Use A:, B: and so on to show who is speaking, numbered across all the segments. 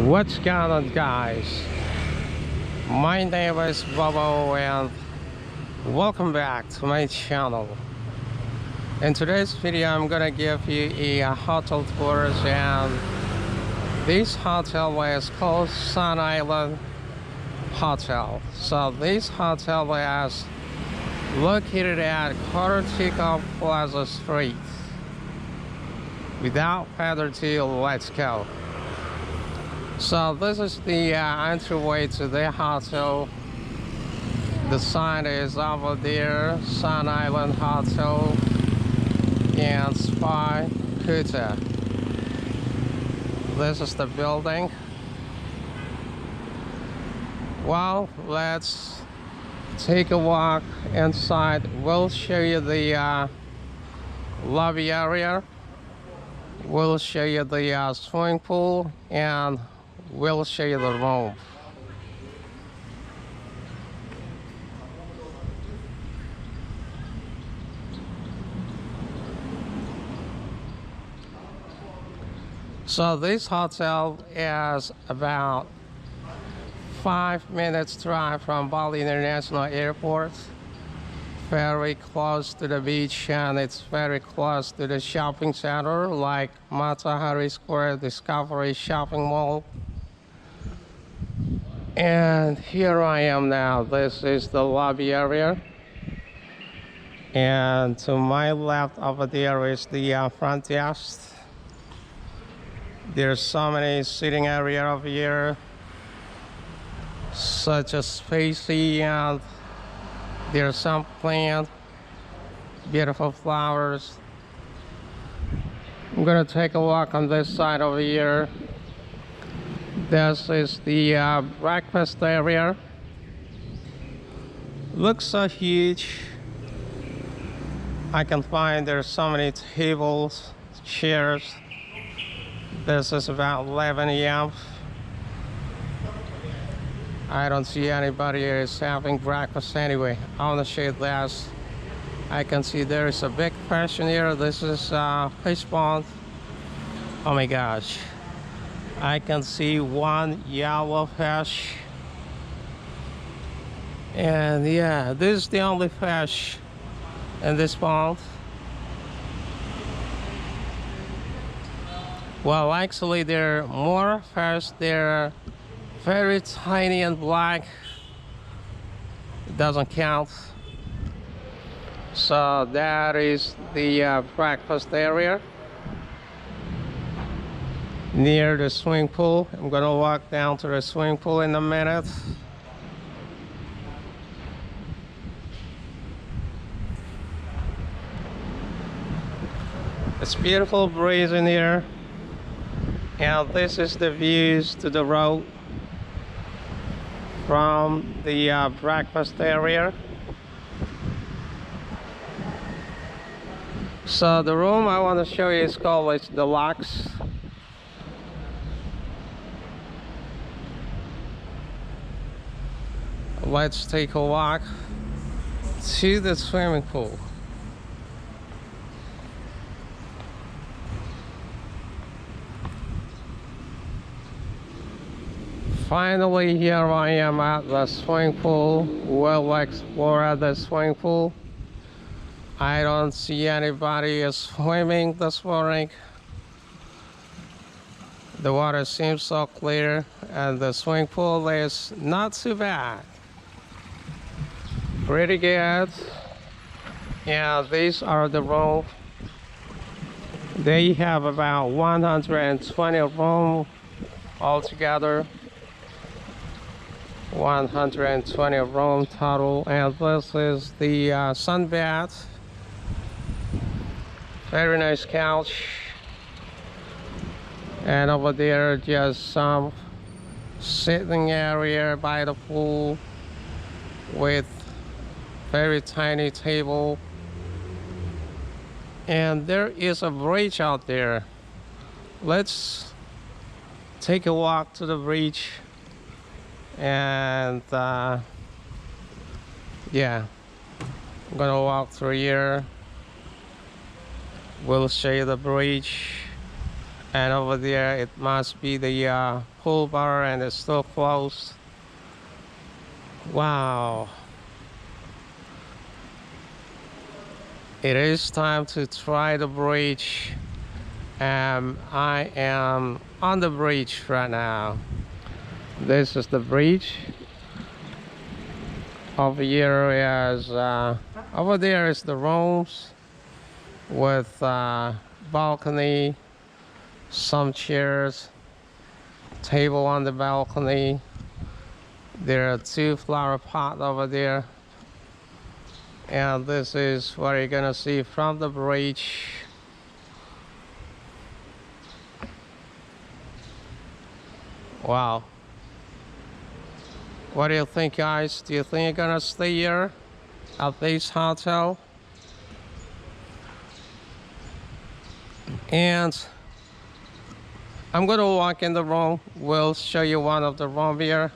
A: What's going on, guys? My name is Bobo and welcome back to my channel. In today's video I'm gonna give you a hotel tours, and this hotel is called Sun Island Hotel. So this hotel is located at Kartika Plaza Street. Without further ado, let's go. So this is the entryway to the hotel. The sign is over there, Sun Island Hotel and Spa KUTA. This is the building. Well, let's take a walk inside. We'll show you the lobby area. We'll show you the swimming pool, and we'll show you the room. So this hotel is about 5 minutes drive from Bali International Airport. Very close to the beach, and it's very close to the shopping center like Matahari Square, Discovery Shopping Mall. And here I am now. This is the lobby area, and to my left over there is the front desk. There's so many sitting area over here, such a spacey, and there's some plant, beautiful flowers. I'm gonna take a walk on this side over here. This is the breakfast area. Looks so huge. I can find there's so many tables, chairs. This is about 11 a.m. I don't see anybody is having breakfast anyway. I want to show you this. I can see there is a big fish in here. This is fish pond. Oh my gosh. I can see one yellow fish. And yeah, this is the only fish in this pond. Well, actually there are more fish. They're very tiny and black. It doesn't count. So that is the breakfast area near the swimming pool. I'm gonna walk down to the swimming pool in a minute. It's beautiful breeze in here, and this is the views to the road from the breakfast area. So the room I want to show you is called Deluxe. Let's take a walk to the swimming pool. Finally, here I am at the swimming pool. We'll explore the swimming pool. I don't see anybody swimming this morning. The water seems so clear, and the swimming pool is not too bad. Pretty good. Yeah, these are the rooms. They have about 120 rooms altogether. 120 room total, and this is the sunbath. Very nice couch, and over there just some sitting area by the pool with very tiny table, and there is a bridge out there. Let's take a walk to the bridge. And yeah, I'm gonna walk through here. We'll show you the bridge. And over there it must be the pool bar, and it's still closed. Wow, it is time to try the bridge. I am on the bridge right now. This is the bridge. Over here is over there is the rooms with balcony, some chairs, table on the balcony. There are 2 flower pots over there, and this is what you're gonna see from the bridge. Wow, what do you think, guys? Do you think you're gonna stay here at this hotel? And I'm gonna walk in the room. We'll show you one of the room here.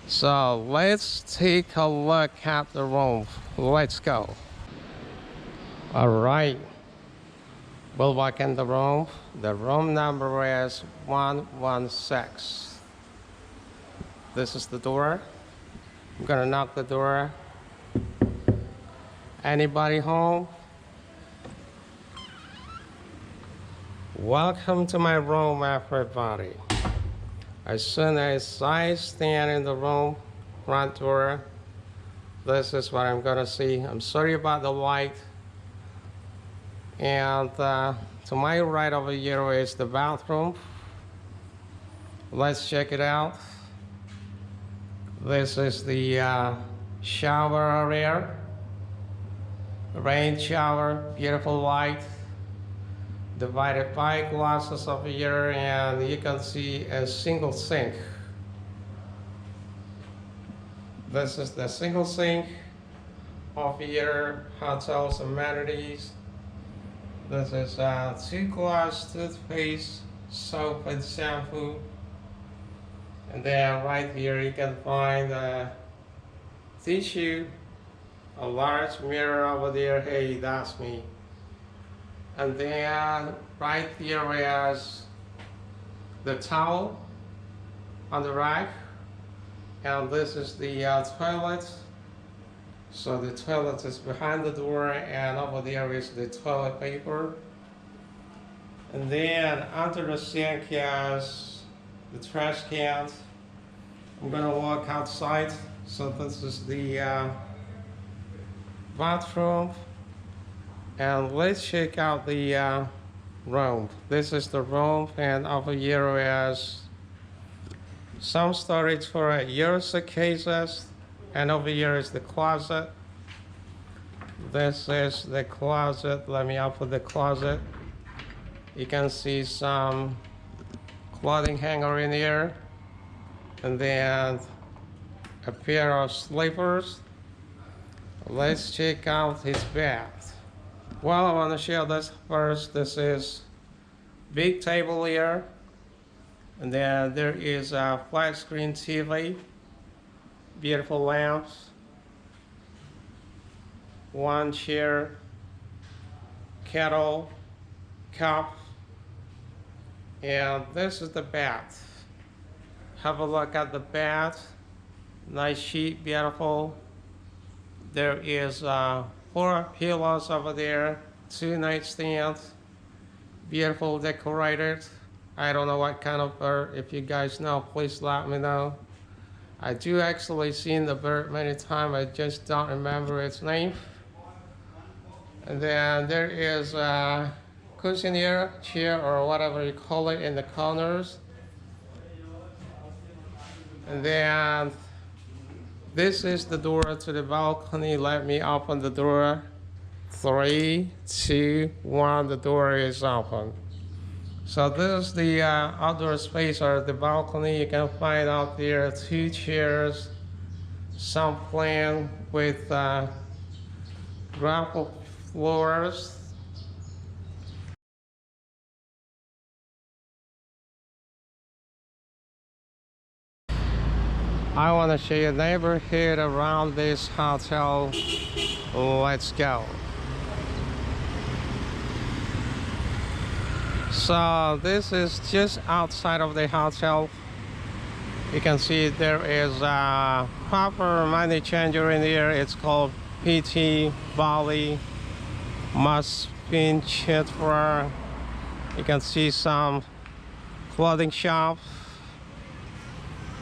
A: So let's take a look at the room. Let's go. All right, we'll walk in the room. The room number is 116. This is the door. I'm gonna knock the door. Anybody home? Welcome to my room, everybody. As soon as I stand in the room front door, this is what I'm gonna see. I'm sorry about the light. And to my right over here is the bathroom. Let's check it out. This is the shower area. Rain shower, beautiful light. Divided by glasses over here, and you can see a single sink. This is the single sink. Over here, hotel's amenities. This is 2-glass toothpaste, soap and shampoo. And then right here you can find a tissue, a large mirror over there. Hey, that's me. And then right here is the towel on the rack. And this is the toilet. So the toilet is behind the door, and over there is the toilet paper. And then under the sink is the trash can. I'm gonna walk outside. So this is the bathroom. And let's check out the room. This is the room, and over here is some storage for your suitcases. And over here is the closet. This is the closet. Let me open the closet. You can see some clothing hanger in here, and then a pair of slippers. Let's check out his bed. Well, I want to show this first. This is big table here, and then there is a flat screen TV, beautiful lamps, one chair, kettle, cup, and this is the bed. Have a look at the bed. Nice sheet, beautiful. There is 4 pillows over there, 2 nightstands, beautiful decorated. I don't know what kind of bird. If you guys know, please let me know. I do actually seen the bird many times. I just don't remember its name. And then there is a cuisinier chair, or whatever you call it, in the corners. And then this is the door to the balcony. Let me open the door. 3, 2, 1, the door is open. So this is the outdoor space, or the balcony. You can find out there 2 chairs, some plant with gravel floors. I want to show you the neighborhood around this hotel. Let's go. So this is just outside of the hotel. You can see there is a proper money changer in here. It's called PT Bali Must Chitra. You can see some clothing shop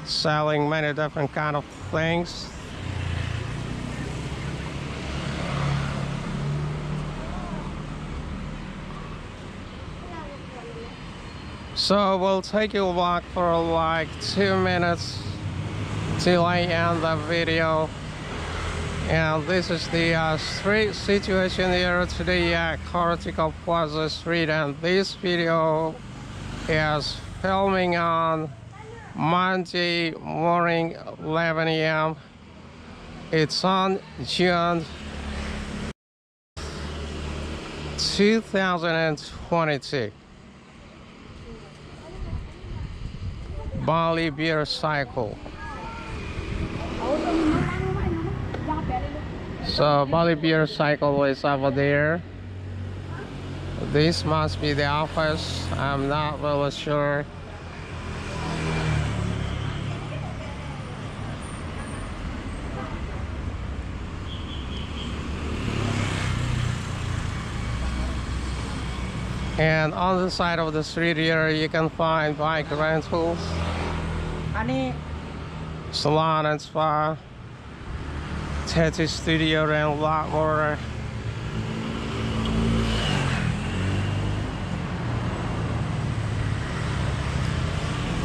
A: selling many different kind of things. So we'll take you walk for like 2 minutes till I end the video. And this is the street situation here today at Kartika Plaza Street, and this video is filming on Monday morning 11 a.m. It's on June 2022. Bali beer cycle. So Bali beer cycle is over there. This must be the office. I'm not really sure. And on the side of the street here, you can find bike rentals, salon and spa, tattoo studio, and a lot more.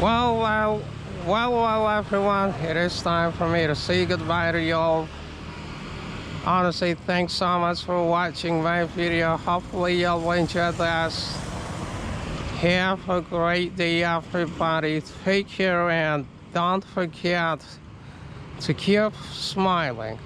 A: Well, everyone, it is time for me to say goodbye to y'all. Honestly, thanks so much for watching my video. Hopefully y'all enjoyed this. Have a great day, everybody. Take care and don't forget to keep smiling.